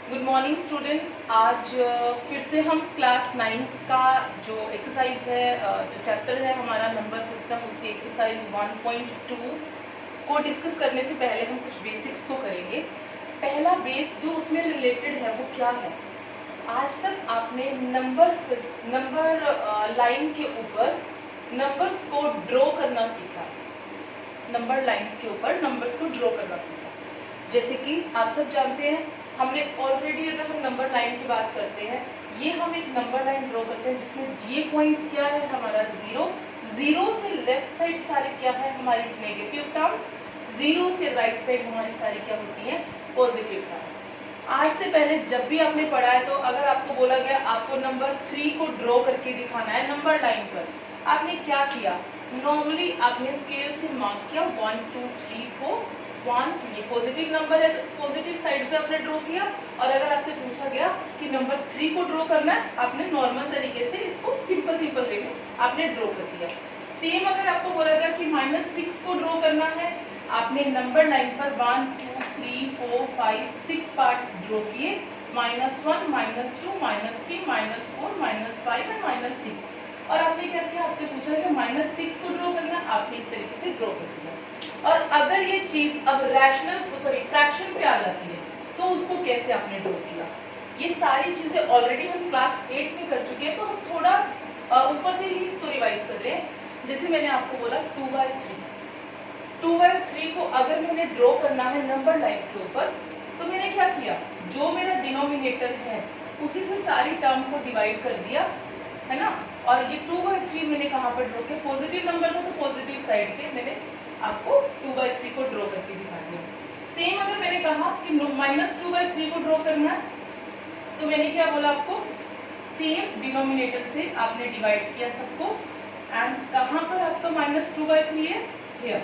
Good morning students. आज फिर से हम क्लास 9 का जो एक्सरसाइज है, जो चैप्टर है हमारा नंबर सिस्टम, उसकी एक्सरसाइज 1.2 को डिस्कस करने से पहले हम कुछ बेसिक्स को करेंगे। पहला बेस जो उसमें रिलेटेड है वो क्या है? आज तक आपने नंबर लाइन के ऊपर नंबर्स को ड्रॉ करना सीखा। नंबर लाइंस के ऊपर नंबर्स को ड्रॉ करना सीखा। जैसे कि आप सब जानते हैं, हमने ऑलरेडी, अगर हम नंबर लाइन की बात करते हैं, ये हम एक नंबर लाइन ड्रॉ करते हैं जिसमें ये पॉइंट क्या है हमारा जीरो, जीरो से लेफ्ट साइड सारे क्या है हमारी नेगेटिव टर्म्स, जीरो से राइट साइड हमारी सारी क्या होती है पॉजिटिव टर्म्स। आज से पहले जब भी आपने पढ़ा है, तो अगर आपको बोला गया आपको नंबर 3 को ड्रॉ करके दिखाना है नंबर लाइन पर, आपने क्या किया? नॉर्मली आपने स्केल से मार्क किया 1 2 3 4 1, ये पॉजिटिव नंबर है तो पॉजिटिव साइड पे आपने ड्रॉ किया। और अगर आपसे पूछा गया कि नंबर 3 को ड्रॉ करना है, आपने नॉर्मल तरीके से इसको सिंपल वे में आपने ड्रॉ कर दिया। सेम अगर आपको बोला गया कि -6 को ड्रॉ करना है, आपने नंबर लाइन पर 1 2 3 4 5 6 पार्ट्स ड्रॉ किए, -1 -2 -3 -4 -5 और -6। और आपने क्या किया? आपसे पूछा गया -6 को ड्रॉ करना, आपने इस तरीके से ड्रॉ कर दिया। और अगर ये चीज अब फ्रैक्शन पे आ जाती है तो उसको कैसे आपने ड्रॉ किया? ये सारी चीजें ऑलरेडी हम क्लास 8 में कर चुके हैं, तो हम थोड़ा ऊपर से ही इसको रिवाइज कर रहे हैं। जैसे मैंने आपको बोला 2/3 को अगर मैंने ड्रॉ करना है नंबर लाइन के ऊपर, तो मैंने क्या किया? जो मेरा डिनोमिनेटर है उसी से सारी टर्म को डिवाइड कर दिया, है ना। और ये 2/3 मैंने कहाँ पर ड्रॉ किया? पॉजिटिव नंबर था तो पॉजिटिव साइड के मैंने आपको 2/3 को ड्रॉ करके दिखा दिया। सेम अगर मैंने कहा कि -2/3 को ड्रॉ करना है, तो मैंने क्या बोला आपको? सेम डिनोमिनेटर से आपने डिवाइड किया सबको, एंड कहाँ पर आपका -2/3 है? हियर,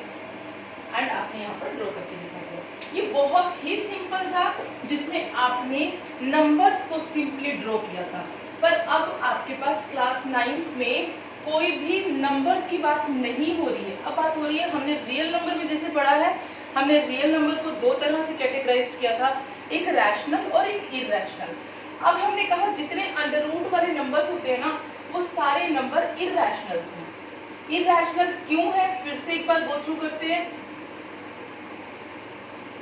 एंड आपने यहाँ पर ड्रॉ करके दिखा दिया। ये बहुत ही सिंपल था, जिसमें आपने नंबर्स को सिंपली ड्रॉ किया था। पर अब आपके पास क्लास 9th में कोई भी नंबर्स की बात नहीं हो रही है। अब बात हो रही है, हमने रियल नंबर में जैसे पढ़ा है, हमने रियल नंबर को दो तरह से कैटेगराइज किया था, एक रैशनल और एक इरैशनल। अब हमने कहा जितने अंडर रूट वाले नंबर्स होते हैं ना, वो सारे नंबर इरैशनल्स हैं। इरैशनल क्यों है, फिर से एक बार गो थ्रू करते हैं।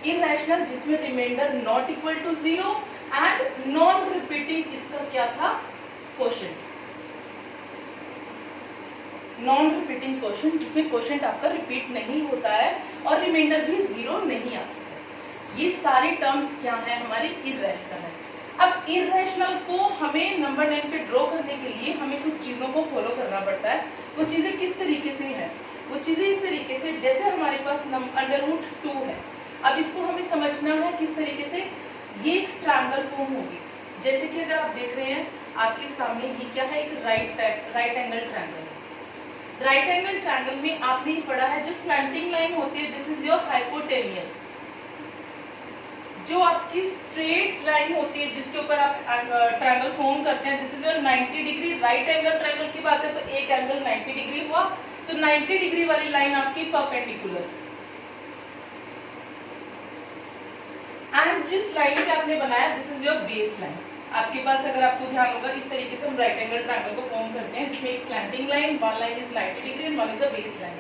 इरैशनल जिसमें remainder not equal to 0 and non repeating, इसका क्या था? क्वोशंट। नॉन रिपीटिंग क्वोशंट, जिसमें क्वोशंट आपका रिपीट नहीं होता है और रिमाइंडर भी 0 नहीं आता है। ये सारी टर्म्स क्या है? हमारी इरैशनल है। अब इरैशनल को हमें नंबर लाइन पे ड्रॉ करने के लिए हमें कुछ चीज़ों को फॉलो करना पड़ता है। वो चीज़ें किस तरीके से हैं? वो चीज़ें इस तरीके से, जैसे हमारे पास √2 है। अब इसको हमें समझना है किस तरीके से। ये एक ट्रायंगल फॉर्म होगी। जैसे कि अगर आप देख रहे हैं आपके सामने, ये क्या है? एक right angle triangle. Right angle triangle में आपने ही पढ़ा है, जो स्लैंटिंग लाइन होती है, दिस इज योर हाइपोटेनियस। जो आपकी स्ट्रेट लाइन होती है जिसके ऊपर आप ट्रायंगल फॉर्म करते हैं, this is your 90 degree. Right angle triangle की बात है तो एक एंगल 90 डिग्री हुआ, सो 90 डिग्री वाली लाइन आपकी परपेंडिकुलर। एंड जिस लाइन पे आपने बनाया, this is your base line. आपके पास अगर आपको ध्यान होगा, इस तरीके से हम राइट एंगल ट्रायंगल को फॉर्म करते हैं, जिसमें एक slanting line, one line is 90 degree and one is a base line.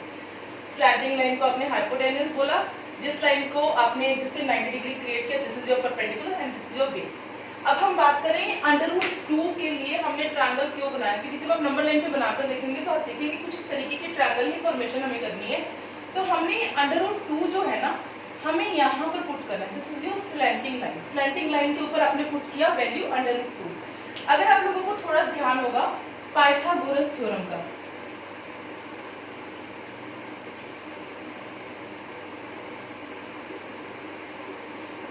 Slanting line को आपने हाइपोटेन्यूस बोला, जिस लाइन को आपने जिसपे 90 डिग्री क्रिएट किया, this is your perpendicular and this is your base. अब हम बात करें √2 के लिए हमने ट्रायंगल क्यों बनाया, क्योंकि जब आप नंबर लाइन पे बनाकर देखेंगे तो आप देखेंगे कुछ इस तरीके की ट्रायंगल की फॉर्मेशन हमें करनी है। तो हमने √2 जो है ना, हमें यहाँ पर पुट करना है, this is your slanting line. Slanting line के ऊपर आपने पुट किया वैल्यू √2। अगर आप लोगों को थोड़ा ध्यान होगा पाइथागोरस थ्योरम का,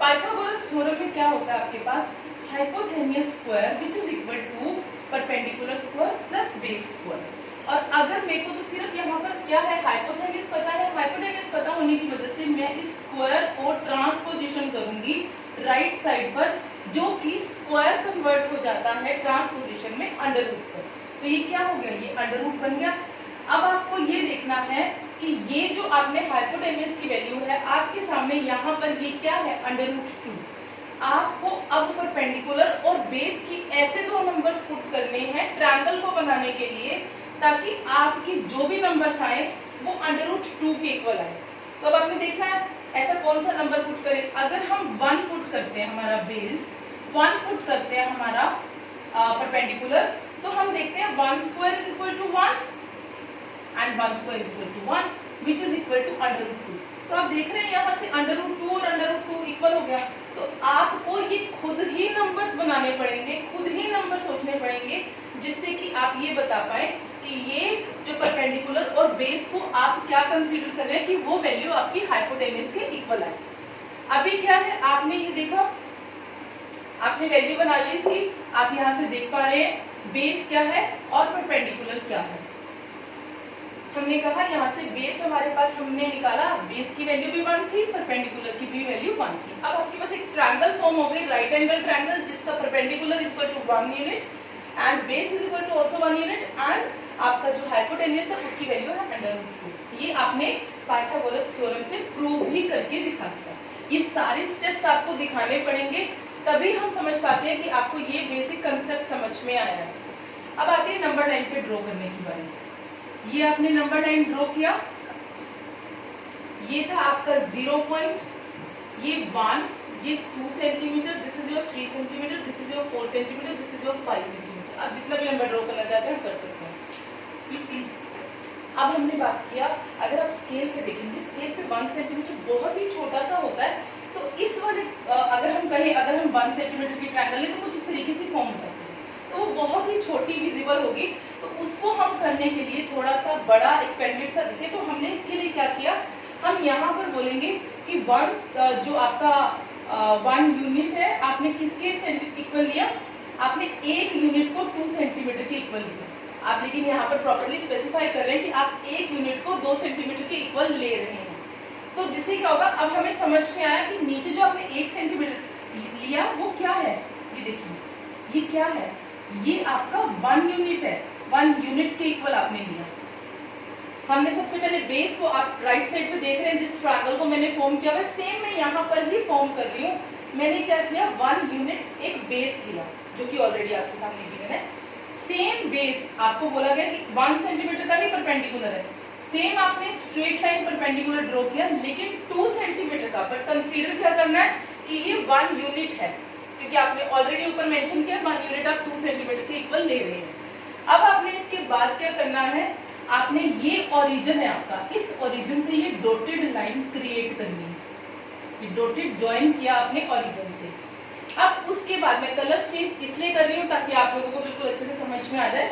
पाइथागोरस थ्योरम में क्या होता है आपके पास? Hypotenuse square which is equal to perpendicular square plus base square. और अगर मेरे को तो सिर्फ यहाँ पर क्या है, हाइपोटेनियस पता है, हाइपोटेनियस पता होने की वजह से मैं इस स्क्वायर को ट्रांसपोजिशन करूंगी राइट साइड पर, जो कि स्क्वायर कन्वर्ट हो जाता है ट्रांसपोजिशन में √2 पर। तो ये क्या हो गया? ये √2 बन गया। अब आपको ये देखना है कि ये जो आपने हाइपोटेनियस की वैल्यू है आपके सामने, यहाँ पर ये क्या है? √2। आपको अब परपेंडिकुलर और बेस की ऐसे दो नंबर्स पुट करने हैं ट्रायंगल को बनाने के लिए, ताकि आपकी जो भी नंबर्स आए वो √2 के इक्वल आए। तो अब आपने देखना है ऐसा कौन सा नंबर पुट करें। अगर हम 1 पुट करते हैं हमारा बेस, 1 पुट करते हैं हमारा परपेंडिकुलर, तो हम देखते हैं 1 square is equal to 1 and 1 square is equal to 1 which is equal to √2। तो आप देख रहे हैं यहाँ से √2 और √2 इक्वल हो गया। तो आपको ये खुद ही नंबर्स बनाने पड़ेंगे, खुद ही नंबर सोचने पड़ेंगे, जिससे कि आप ये बता पाए कि ये जो परपेंडिकुलर और बेस को आप क्या कंसीडर कर रहे हैं कि वो वैल्यू आपकी हाइपोटेन्यूज के इक्वल आए। अभी क्या है, आपने ये देखा, आपने वैल्यू बना ली इसकी, आप यहाँ से देख पा रहे हैं बेस क्या है और परपेंडिकुलर क्या है। हमने कहा यहाँ से बेस हमारे पास हमने निकाला, बेस की वैल्यू भी 1 थी, परपेंडिकुलर की भी वैल्यू 1 थी। अब आपके पास एक ट्रायंगल फॉर्म हो गई, राइट एंगल ट्रायंगल, जिसका perpendicular is equal to 1 unit and base is equal to also 1 unit and आपका जो हाइपोटेन्यूज है उसकी वैल्यू है √2। ये आपने पाइथागोरस थ्योरम से प्रूव भी करके दिखा दिया। ये सारे स्टेप्स आपको दिखाने पड़ेंगे, तभी हम समझ पाते हैं कि आपको ये बेसिक कंसेप्ट समझ में आया है। अब आते हैं नंबर लाइन पे ड्रॉ करने की बारी। ये आपने नंबर लाइन ड्रॉ किया, ये था आपका 0 पॉइंट, ये 1, ये 2 centimetre, this is your 3 centimetre, this is your 4 centimetre, this is your 5 centimetre. आप जितना भी नंबर ड्रॉ करना चाहते हैं कर सकते हैं। अब हमने बात किया, अगर आप स्केल पे देखेंगे, स्केल पे 1 सेंटीमीटर बहुत ही छोटा सा होता है, तो इस वाले अगर हम कहें, अगर हम 1 सेंटीमीटर की ट्रायंगल लें तो कुछ इस तरीके से फॉर्म हो जाती है, तो वो बहुत ही छोटी विजिबल होगी। तो उसको हम करने के लिए थोड़ा सा बड़ा एक्सपेंडेड सा दिखे, तो हमने इसके लिए क्या किया, हम यहाँ पर बोलेंगे कि 1 जो आपका 1 यूनिट है, आपने किसके इक्वल लिया, आपने 1 यूनिट को 2 सेंटीमीटर के इक्वल लिया। आप लेकिन यहाँ पर प्रॉपर्ली स्पेसिफाई कर रहे हैं कि आप 1 यूनिट को 2 सेंटीमीटर के इक्वल ले रहे हैं। तो जिससे क्या होगा, अब हमें समझ में आया कि नीचे जो आपने 1 सेंटीमीटर लिया वो क्या है। ये देखिए, ये क्या है, ये आपका 1 यूनिट है, 1 यूनिट के इक्वल आपने लिया। हमने सबसे पहले बेस को, आप राइट साइड पे देख रहे हैं जिस ट्रायंगल को मैंने फॉर्म किया हुआ, सेम मैं यहाँ पर भी फॉर्म कर रही हूँ। मैंने क्या किया, 1 यूनिट एक बेस लिया, जो कि ऑलरेडी आपके सामने गिवन है। सेम बेस आपको बोला गया कि 1 सेंटीमीटर का ही परपेंडिकुलर है, सेम आपने स्ट्रेट लाइन परपेंडिकुलर ड्रॉ किया, लेकिन 2 सेंटीमीटर का। बट कंसीडर क्या करना है कि ये 1 यूनिट है, क्योंकि आपने ऑलरेडी ऊपर मेंशन किया 1 यूनिट आप 2 सेंटीमीटर के इक्वल ले रहे हैं। अब आपने इसके बाद क्या करना है, आपने ये ओरिजिन है आपका, इस ओरिजिन से ये डॉटेड लाइन क्रिएट करनी है। ये डॉटेड ज्वाइन किया आपने ओरिजिन से। अब उसके बाद मैं कलर्स चेंज इसलिए कर रही हूँ ताकि आप लोगों को बिल्कुल अच्छे से समझ में आ जाए।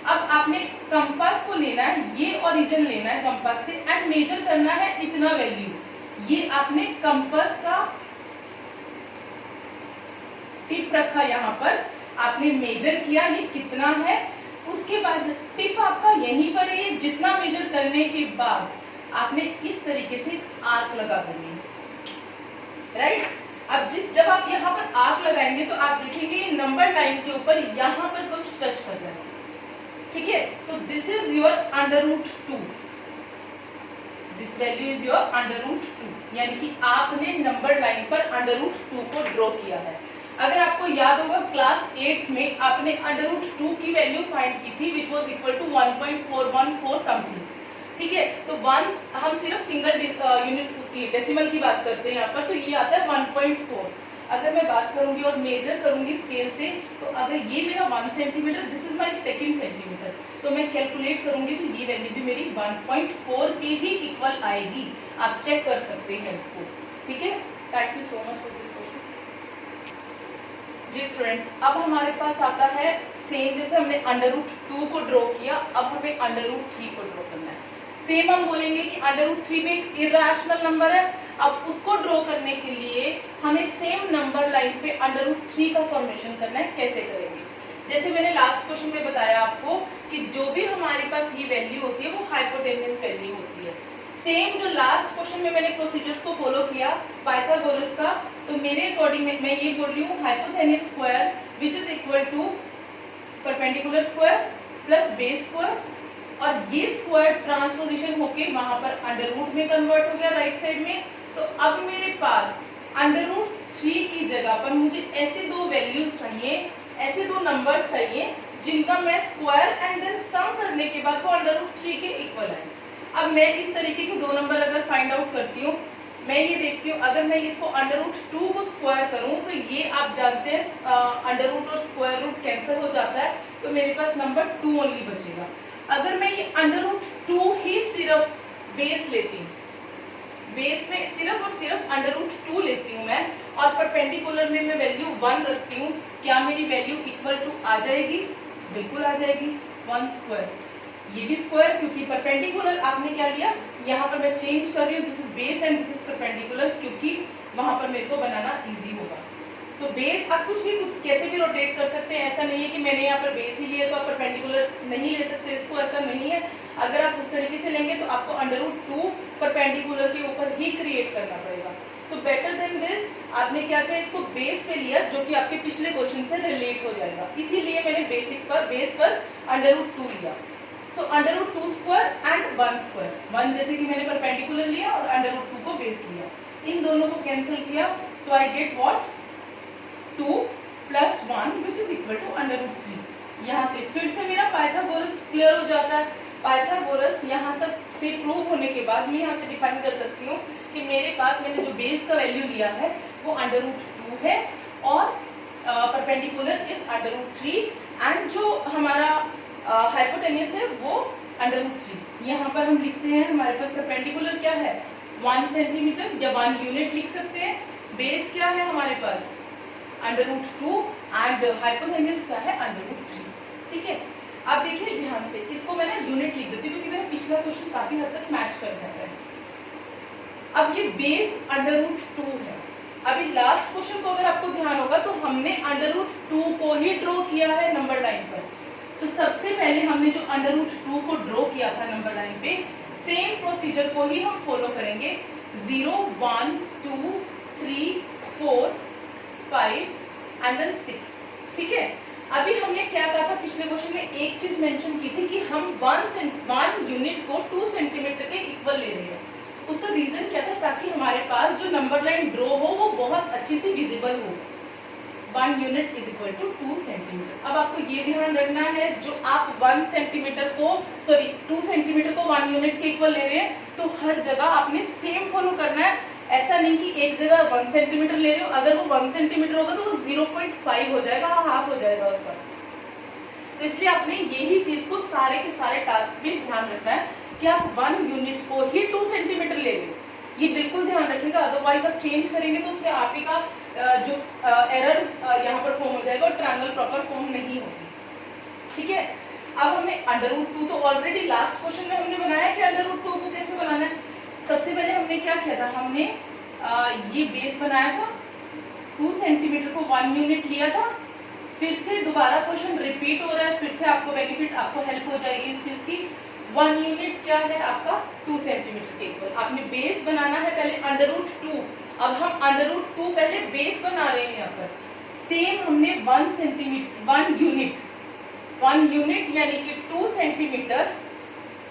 अब आपने कंपास को लेना है, ये ओरिजिन लेना है कंपास से एंड मेजर करना है इतना वैल्यू। ये आपने कंपास का टिप रखा, यहाँ पर आपने मेजर किया ये कितना है। उसके बाद टिप आपका यहीं पर है, जितना मेजर करने के बाद आपने इस तरीके से आर्क लगा देंगे, राइट। अब जब आप यहाँ पर आर्क लगाएंगे तो आप देखेंगे ये नंबर लाइन के ऊपर यहाँ पर कुछ टच कर रहा है, ठीक है। तो this is your √2, this value is your √2, यानी कि आपने नंबर लाइन पर √2 को ड्रॉ किया है। अगर आपको याद होगा क्लास 8 में आपने √2 की वैल्यू फाइंड की थी, which was equal to 1.414 something, ठीक है। तो 1 हम सिर्फ सिंगल यूनिट उसकी डेसिमल की बात करते हैं यहाँ पर, तो ये आता है 1.4। अगर मैं बात करूंगी और मेजर करूंगी स्केल से, तो अगर ये मेरा 1 centimetre, this is my 2 centimetre, तो मैं कैलकुलेट करूंगी तो ये वैल्यू भी मेरी 1.4 के ही इक्वल आएगी। आप चेक कर सकते हैं इसको, ठीक है। Thank you so much for this question. जी स्टूडेंट्स, अब हमारे पास आता है सेम, जैसे हमने √2 को ड्रॉ किया, अब हमें √3 को ड्रॉ करना है। सेम हम बोलेंगे कि √3 में एक इरेशनल नंबर है। अब उसको ड्रॉ करने के लिए हमें सेम नंबर लाइन पे √3 का फॉर्मेशन करना है। कैसे करेंगे, जैसे मैंने लास्ट क्वेश्चन में बताया आपको कि जो भी हमारे पास ये वैल्यू होती है वो हाइपोटेन्यूज वैल्यू होती है। सेम जो लास्ट क्वेश्चन में मैंने प्रोसीजर्स को फॉलो किया पाइथागोरस का, तो मेरे अकॉर्डिंग मैं ये बोल रही हूँ hypotenuse square which is equal to perpendicular square plus base square, और ये स्क्वायर ट्रांसपोजिशन होके वहां पर √में कन्वर्ट हो गया राइट साइड में। तो अब मेरे पास 3 की जगह पर मुझे ऐसे दो वैल्यूज चाहिए, ऐसे दो नंबर्स चाहिए जिनका मैं स्क्वायर एंड देन सम करने के बाद वो √3 के इक्वल है। अब मैं इस तरीके के दो नंबर अगर फाइंड आउट करती हूँ, मैं ये देखती हूँ अगर मैं इसको √2 को स्क्वायर करूँ तो ये आप जानते हैं अंडर रूट और स्क्वायर रूट कैंसिल हो जाता है, तो मेरे पास नंबर 2 ओनली बचेगा। अगर मैं ये √2 ही सिर्फ बेस लेती हूँ, बेस में सिर्फ और सिर्फ √2 लेती हूँ मैं, और परपेंडिकुलर में मैं वैल्यू 1 रखती हूँ, क्या मेरी वैल्यू इक्वल टू आ जाएगी? बिल्कुल आ जाएगी। 1 स्क्वायर, ये भी स्क्वायर, क्योंकि परपेंडिकुलर आपने क्या लिया, यहाँ पर मैं चेंज कर रही हूँ, this is base and this is perpendicular, क्योंकि वहां पर मेरे को बनाना इजी होगा। सो बेस आप कुछ भी कैसे भी रोटेट कर सकते हैं, ऐसा नहीं है कि मैंने यहाँ पर बेस ही लिया तो आप परपेंडिकुलर नहीं ले सकते, इसको ऐसा नहीं है। अगर आप उस तरीके से लेंगे तो आपको √2 परपेंडिकुलर के ऊपर ही क्रिएट करना पड़ेगा। सो बेटर देन दिस, आपने क्या किया, इसको बेस पे लिया जो कि आपके पिछले क्वेश्चन से रिलेट हो जाएगा, इसीलिए मैंने बेस पर √2 लिया। सो √2 स्क्वायर एंड 1 स्क्वायर, 1 जैसे कि मैंने परपेंडिकुलर लिया और √2 को बेस लिया, इन दोनों को कैंसिल किया। So I get what, 2 + 1 which is equal to √3। यहाँ से फिर से मेरा पाइथागोरस क्लियर हो जाता है। पाइथागोरस यहाँ से प्रूव होने के बाद मैं यहाँ से डिफाइन कर सकती हूँ कि मेरे पास मैंने जो बेस का वैल्यू लिया है वो √2 है और परपेंडिकुलर इज √3 एंड जो हमारा हाइपोटेन्यूस है वो √3। यहाँ पर हम लिखते हैं हमारे पास परपेंडिकुलर क्या है, 1 सेंटीमीटर या 1 यूनिट लिख सकते हैं। बेस क्या है हमारे पास, √2 एंड हाइपोटेन्यूस क्या है, √3। ठीक है, अब देखिए ध्यान से, इसको मैंने यूनिट लिख देती हूँ क्योंकि मेरा पिछला क्वेश्चन काफी हद तक मैच कर जाता है। अब ये बेस √2 है। अभी लास्ट क्वेश्चन को अगर आपको ध्यान होगा तो हमने √2 को ही ड्रॉ किया है नंबर लाइन पर। तो सबसे पहले हमने जो √2 को ड्रॉ किया था नंबर लाइन पे, सेम प्रोसीजर को ही हम फॉलो करेंगे। 0 1 2 3 4 5 एंड देन 6। ठीक है, अभी हमने क्या कहा था पिछले क्वेश्चन में, एक चीज मेंशन की थी कि हम 1 यूनिट को 2 सेंटीमीटर के इक्वल ले रहे हैं। उसका रीजन क्या था, ताकि हमारे पास जो नंबर लाइन ड्रॉ हो वो बहुत अच्छी से विजिबल हो। 1 unit is equal to 2 centimetre. अब आपको ये ध्यान रखना है, जो आप 2 सेंटीमीटर को 1 यूनिट के इक्वल ले रहे हैं तो हर जगह आपने सेम फॉलो करना है। ऐसा नहीं कि एक जगह 1 सेंटीमीटर ले रहे हो, अगर वो 1 सेंटीमीटर होगा तो वो 0.5 हो जाएगा, हाफ हो जाएगा उसका। तो इसलिए आपने यही चीज को सारे के सारे टास्क में ध्यान रखना है कि आप 1 यूनिट को ही 2 सेंटीमीटर ले रहे हो, ये बिल्कुल ध्यान रखिएगा। अदरवाइज आप चेंज करेंगे तो उसमें आप ही का जो एरर यहाँ पर फॉर्म हो जाएगा और ट्रायंगल प्रॉपर फॉर्म नहीं होगी। ठीक है, अब हमने √2 तो ऑलरेडी लास्ट क्वेश्चन में हमने बनाया कि √2 को कैसे बनाना है। सबसे पहले हमने क्या किया था, हमने ये बेस बनाया था, 2 सेंटीमीटर को 1 यूनिट लिया था। फिर से दोबारा क्वेश्चन रिपीट हो रहा है, फिर से आपको बेनिफिट, आपको हेल्प हो जाएगी इस चीज की। 1 यूनिट क्या है आपका, 2 सेंटीमीटर के इक्वल। आपने बेस बनाना है पहले √2। अब हम √2 पहले बेस बना रहे हैं यहाँ पर। सेम हमने 1 यूनिट यानी कि 2 सेंटीमीटर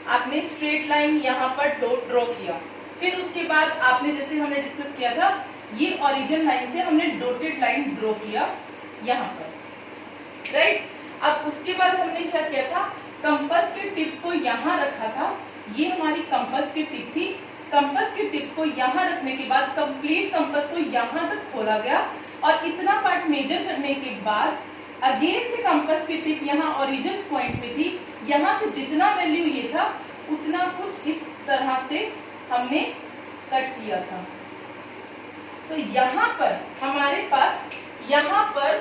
आपने स्ट्रेट लाइन यहाँ पर ड्रॉ किया। फिर उसके बाद आपने, जैसे हमने डिस्कस किया था, ये ओरिजिन लाइन से हमने डॉटेड लाइन ड्रॉ किया यहाँ पर, राइट। अब उसके बाद हमने क्या किया था, कंपास के टिप को यहाँ रखा था, ये हमारी कंपास की टिप थी। कंपास की टिप को यहाँ रखने के बाद कंप्लीट कंपास को यहाँ तक खोला गया और इतना पार्ट मेजर करने के बाद अगेन से कंपास की टिप यहाँ ओरिजिन पॉइंट पे थी, यहाँ से जितना वैल्यू ये था उतना कुछ इस तरह से हमने कट किया था। तो यहाँ पर हमारे पास, यहाँ पर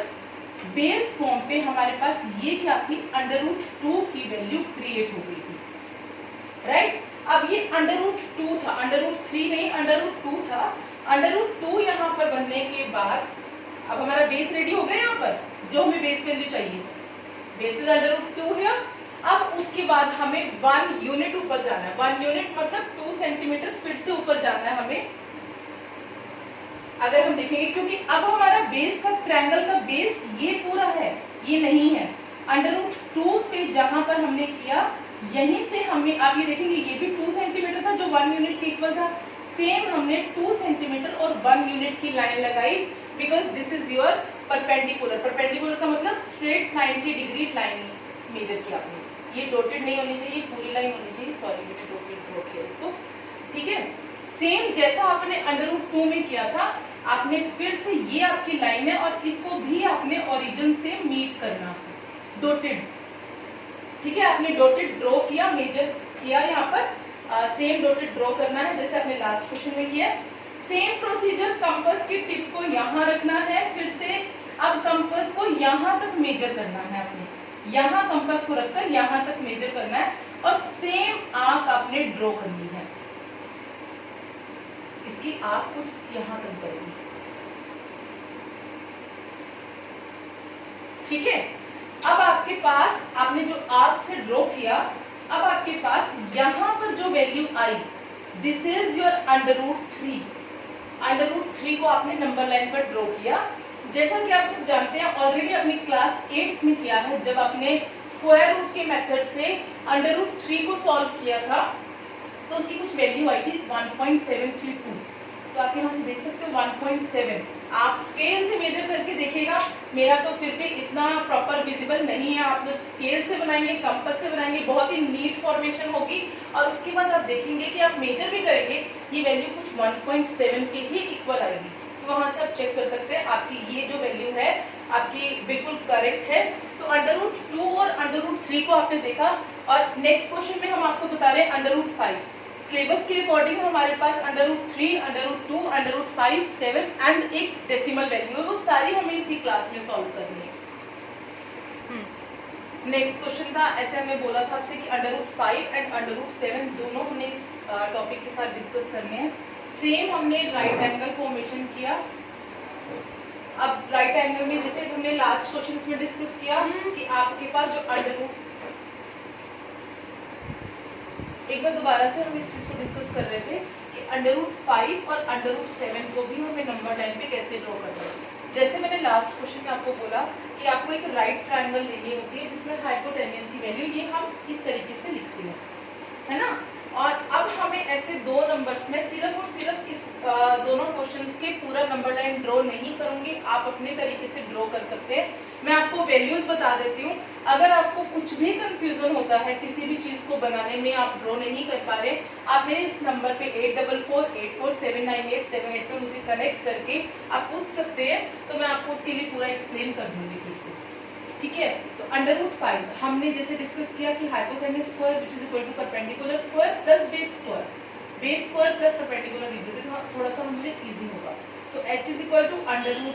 बेस फॉर्म पे हमारे पास ये क्या थी, √2 की वैल्यू क्रिएट हो गई थी, राइट। अब ये √2 था, √3 नहीं, √2 था। √2 यहाँ पर बनने के बाद अब हमारा बेस रेडी हो गया। यहाँ पर जो हमें बेस वैल्यू चाहिए, बेस इज √2 है। अब उसके बाद हमें 1 यूनिट ऊपर जाना है। 1 यूनिट मतलब 2 सेंटीमीटर फिर से ऊपर जाना है हमें। अगर हम देखेंगे, क्योंकि अब हमारा बेस का, ट्रायंगल का बेस ये पूरा है, ये नहीं है। √2 पे जहां पर हमने किया, यहीं से हमें, आप ये देखेंगे ये भी 2 सेंटीमीटर था जो 1 यूनिट के इक्वल था। सेम हमने 2 सेंटीमीटर और 1 यूनिट की लाइन लगाई because this is your perpendicular. Perpendicular का मतलब स्ट्रेट 90 डिग्री लाइन मेजर किया आपने। ये डॉटेड नहीं होनी चाहिए, पूरी लाइन होनी चाहिए। सॉरी मैंने डॉटेड ड्रॉ किया इसको, ठीक है। सेम जैसा आपने √2 में किया था, आपने फिर से ये आपकी लाइन है और इसको भी आपने ओरिजिन से मीट करना है, डॉटेड, ठीक है। आपने डॉटेड ड्रॉ किया, मेजर किया यहाँ पर, सेम डॉटेड ड्रॉ करना है जैसे आपने लास्ट क्वेश्चन में किया। सेम प्रोसीजर, कंपास की टिप को यहाँ रखना है, फिर से अब कंपास को यहाँ तक मेजर करना है आपने, यहाँ कंपास को रखकर यहाँ तक मेजर करना है और सेम आंख आपने ड्रॉ करनी है। इसकी आंख कुछ यहाँ तक जाएगी, ठीक है। अब आपके पास आपने जो आर्क से ड्रॉ किया, अब आपके पास यहाँ पर जो value I, this is your √3। √3 को आपने नंबर लाइन पर ड्रॉ किया। जैसा कि आप सब जानते हैं, ऑलरेडी अपनी क्लास 8 में किया है, जब आपने स्क्वायर रूट के मेथड से √3 को सॉल्व किया था तो उसकी कुछ वैल्यू आई थी 1.732। तो आप यहाँ से देख सकते हो 1.7। आप स्केल से मेजर करके देखिएगा, मेरा तो फिर भी इतना प्रॉपर विजिबल नहीं है। आप जब स्केल से बनाएंगे, कंपास से बनाएंगे, बहुत ही नीट फॉर्मेशन होगी और उसके बाद आप देखेंगे कि आप मेजर भी करेंगे, ये वैल्यू कुछ 1.7 के ही इक्वल आएगी। तो वहां से आप चेक कर सकते हैं आपकी ये जो वैल्यू है आपकी बिल्कुल करेक्ट है। तो √2 और √3 को आपने देखा और नेक्स्ट क्वेश्चन में हम आपको बता रहे हैं √5। सिलेबस के अकॉर्डिंग हमारे पास √3, √2, √5, 7 एंड एक डेसिमल वैल्यू है, वो सारी हमें इसी क्लास में सॉल्व करनी है। नेक्स्ट क्वेश्चन था, ऐसे हमने बोला था आपसे कि √5 एंड √7 दोनों हमने इस टॉपिक के साथ डिस्कस करने हैं। सेम हमने राइट एंगल फॉर्मेशन किया। अब राइट एंगल में जैसे हमने लास्ट क्वेश्चन में डिस्कस किया कि आपके पास जो एक बार दोबारा से हम इस चीज को डिस्कस कर रहे थे कि √5 और √7 को भी हमें नंबर लाइन पे कैसे ड्रॉ करना है। जैसे मैंने लास्ट क्वेश्चन में आपको बोला कि आपको एक राइट ट्रायंगल लेनी होती है जिसमें हाइपोटेन्यूज की वैल्यू ये हम इस तरीके से लिखते हैं, है ना। और अब हमें ऐसे दो नंबर्स में सिर्फ और सिर्फ इस दोनों क्वेश्चंस के पूरा नंबर लाइन ड्रॉ नहीं करूंगी, आप अपने तरीके से ड्रॉ कर सकते हैं। मैं आपको वैल्यूज बता देती हूँ। अगर आपको कुछ भी कंफ्यूजन होता है, किसी भी चीज को बनाने में आप ड्रॉ नहीं कर पा रहे, आप मेरे इस नंबर पे 8448479878 पे मुझे कनेक्ट करके आप पूछ सकते हैं, तो मैं आपको उसके लिए पूरा एक्सप्लेन कर दूंगी फिर से, ठीक है। तो √5 हमने जैसे डिस्कस किया कि hypotenuse square which is equal to perpendicular square plus base square, base square plus perpendicular लिख देते हैं, थोड़ा सा मुझे इजी होगा। So h is equal to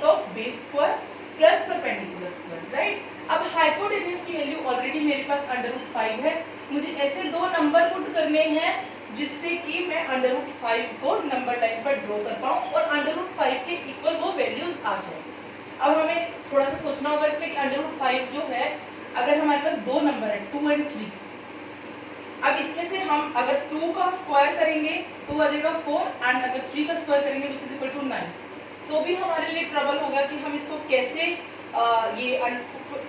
√ऑफ base square plus perpendicular square, right. अब हाइपोटेन्यूज की वैल्यू ऑलरेडी मेरे पास √5 है, मुझे ऐसे दो नंबर पुट करने हैं जिससे कि मैं √5 को नंबर लाइन पर ड्रॉ कर पाऊं और √5 के इक्वल वो वैल्यूज आ जाए। अब हमें थोड़ा सा सोचना होगा इसमें कि √5 जो है, अगर हमारे पास दो नंबर है 2 और 3, अब इसमें से हम अगर 2 का स्क्वायर करेंगे तो आ जाएगा 4 एंड अगर 3 का स्क्वायर करेंगे विच इज इक्वल टू 9, तो भी हमारे लिए ट्रबल होगा कि हम इसको कैसे ये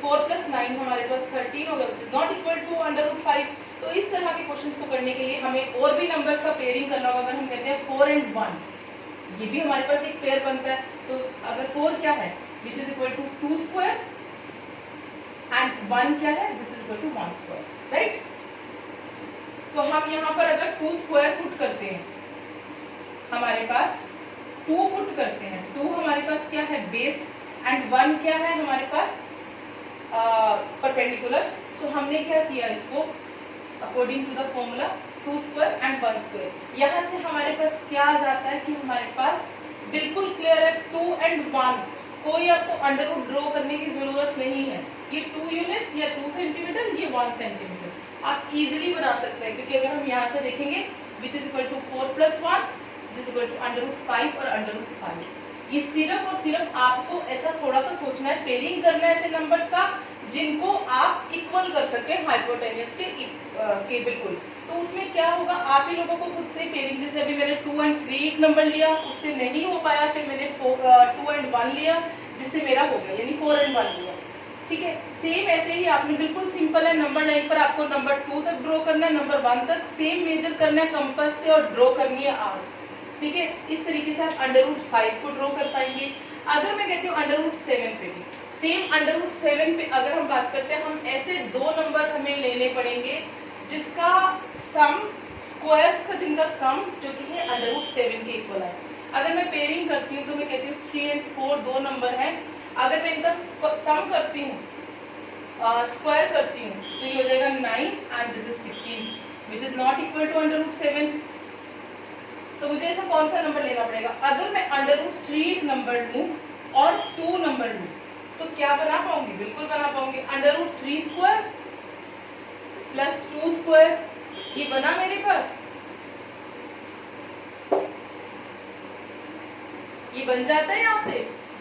4 + 9 हमारे पास 13 होगा which is not equal to √5। तो इस तरह के क्वेश्चंस को करने के लिए हमें और भी नंबर्स का पेयरिंग करना होगा। अगर हम कहते हैं 4 and 1, ये भी हमारे पास एक पेयर बनता है। तो अगर 4 क्या है which is equal to 2 square and 1 क्या है this is equal to 1 square, right. तो हम यहाँ पर अगर 2 स्क्वायर पुट करते हैं, हमारे पास 2 पुट करते हैं, 2 हमारे पास क्या है बेस एंड 1 क्या है हमारे पास परपेंडिकुलर। सो हमने क्या किया इसको according to the formula 2 square and 1 square. यहाँ से हमारे पास क्या आ जाता है कि हमारे पास बिल्कुल क्लियर है 2 and 1, कोई आपको अंडर रूट ड्रॉ करने की जरूरत नहीं है। ये 2 यूनिट्स या 2 सेंटीमीटर, ये 1 सेंटीमीटर आप इजीली बना सकते हैं, क्योंकि अगर हम यहाँ से देखेंगे which is equal to 4 + 1 which is equal to √5 और √5। ये सिर्फ और सिर्फ आपको ऐसा थोड़ा सा सोचना है, पेयरिंग करना है ऐसे नंबर्स का जिनको आप इक्वल कर सके हाइपोटेन्यूज के बिल्कुल। तो उसमें क्या होगा, आप ही लोगों को खुद से पेयरिंग, जैसे अभी मैंने 2 and 3 एक नंबर लिया, उससे नहीं हो पाया, फिर मैंने 2 and 1 लिया जिससे मेरा हो गया, यानी 4 and 1 लिया, ठीक है। सेम ऐसे ही आपने बिल्कुल सिंपल है, नंबर लाइन पर आपको नंबर 2 तक ड्रॉ करना है, नंबर 1 तक सेम मेजर करना है कंपास से और ड्रॉ करनी है आर्क, ठीक है। इस तरीके से आप √5 को ड्रॉ कर पाएंगे। अगर मैं कहती हूँ अंडर रूट 7 पे भी सेम, अंडर रूट 7 पे अगर हम बात करते हैं, हम ऐसे दो नंबर हमें लेने पड़ेंगे जिसका सम, स्क्वायर्स का जिनका सम जो कि है अंडर रूट 7 के इक्वल है। अगर मैं पेयरिंग करती हूँ तो मैं कहती हूँ 3 और 4 दो नंबर हैं, अगर मैं इनका सम करती हूँ, स्क्वायर करती हूँ, तो ये हो जाएगा 9 and this is 16 which is not equal to under root 7। तो मुझे ऐसा कौन सा नंबर लेना पड़ेगा? अगर मैं अंडर रूट 3 नंबर लूँ और 2 नंबर लूँ तो क्या बना पाऊंगी? बिल्कुल बना पाऊंगी। Under root 3 square plus 2 square, ये बना मेरे पास, ये बन जाता है यहाँ से।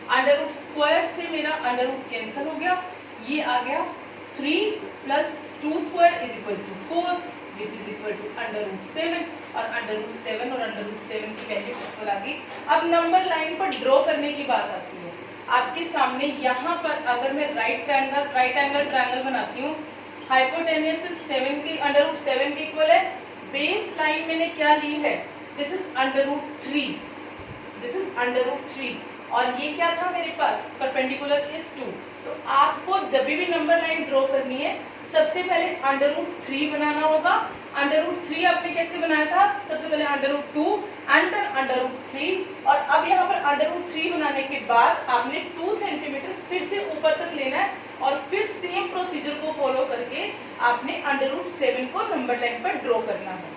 अंडर रूट स्क्वायर से मेरा अंडर रूट कैंसिल हो गया, ये आ गया 3 plus 2 square is equal to 4 which is equal to under root 7, और अंडर रूट 7 और अंडर रूट 7 की वैल्यू इक्वल आ गई। अब नंबर लाइन पर ड्रॉ करने की बात आती है। आपके सामने यहाँ पर अगर मैं राइट एंगल ट्रायंगल बनाती हूँ, हाइपोटेन्यूस 7 के अंडर रूट 7 के इक्वल है, बेस लाइन मैंने क्या ली है? This is under root 3, this is under root 3, और ये क्या था मेरे पास? Perpendicular is 2। तो आपको जब भी नंबर लाइन ड्रॉ करनी है, सबसे पहले अंडर रूट 3 बनाना होगा। अंडर रूट 3 आपने कैसे बनाया था? सबसे पहले under root 2 and then under root 3, और अब यहाँ पर अंडर रूट 3 बनाने के बाद आपने 2 सेंटीमीटर फिर से ऊपर तक लेना है, और फिर सेम प्रोसीजर को फॉलो करके आपने अंडर रूट 7 को नंबर लाइन पर ड्रॉ करना है।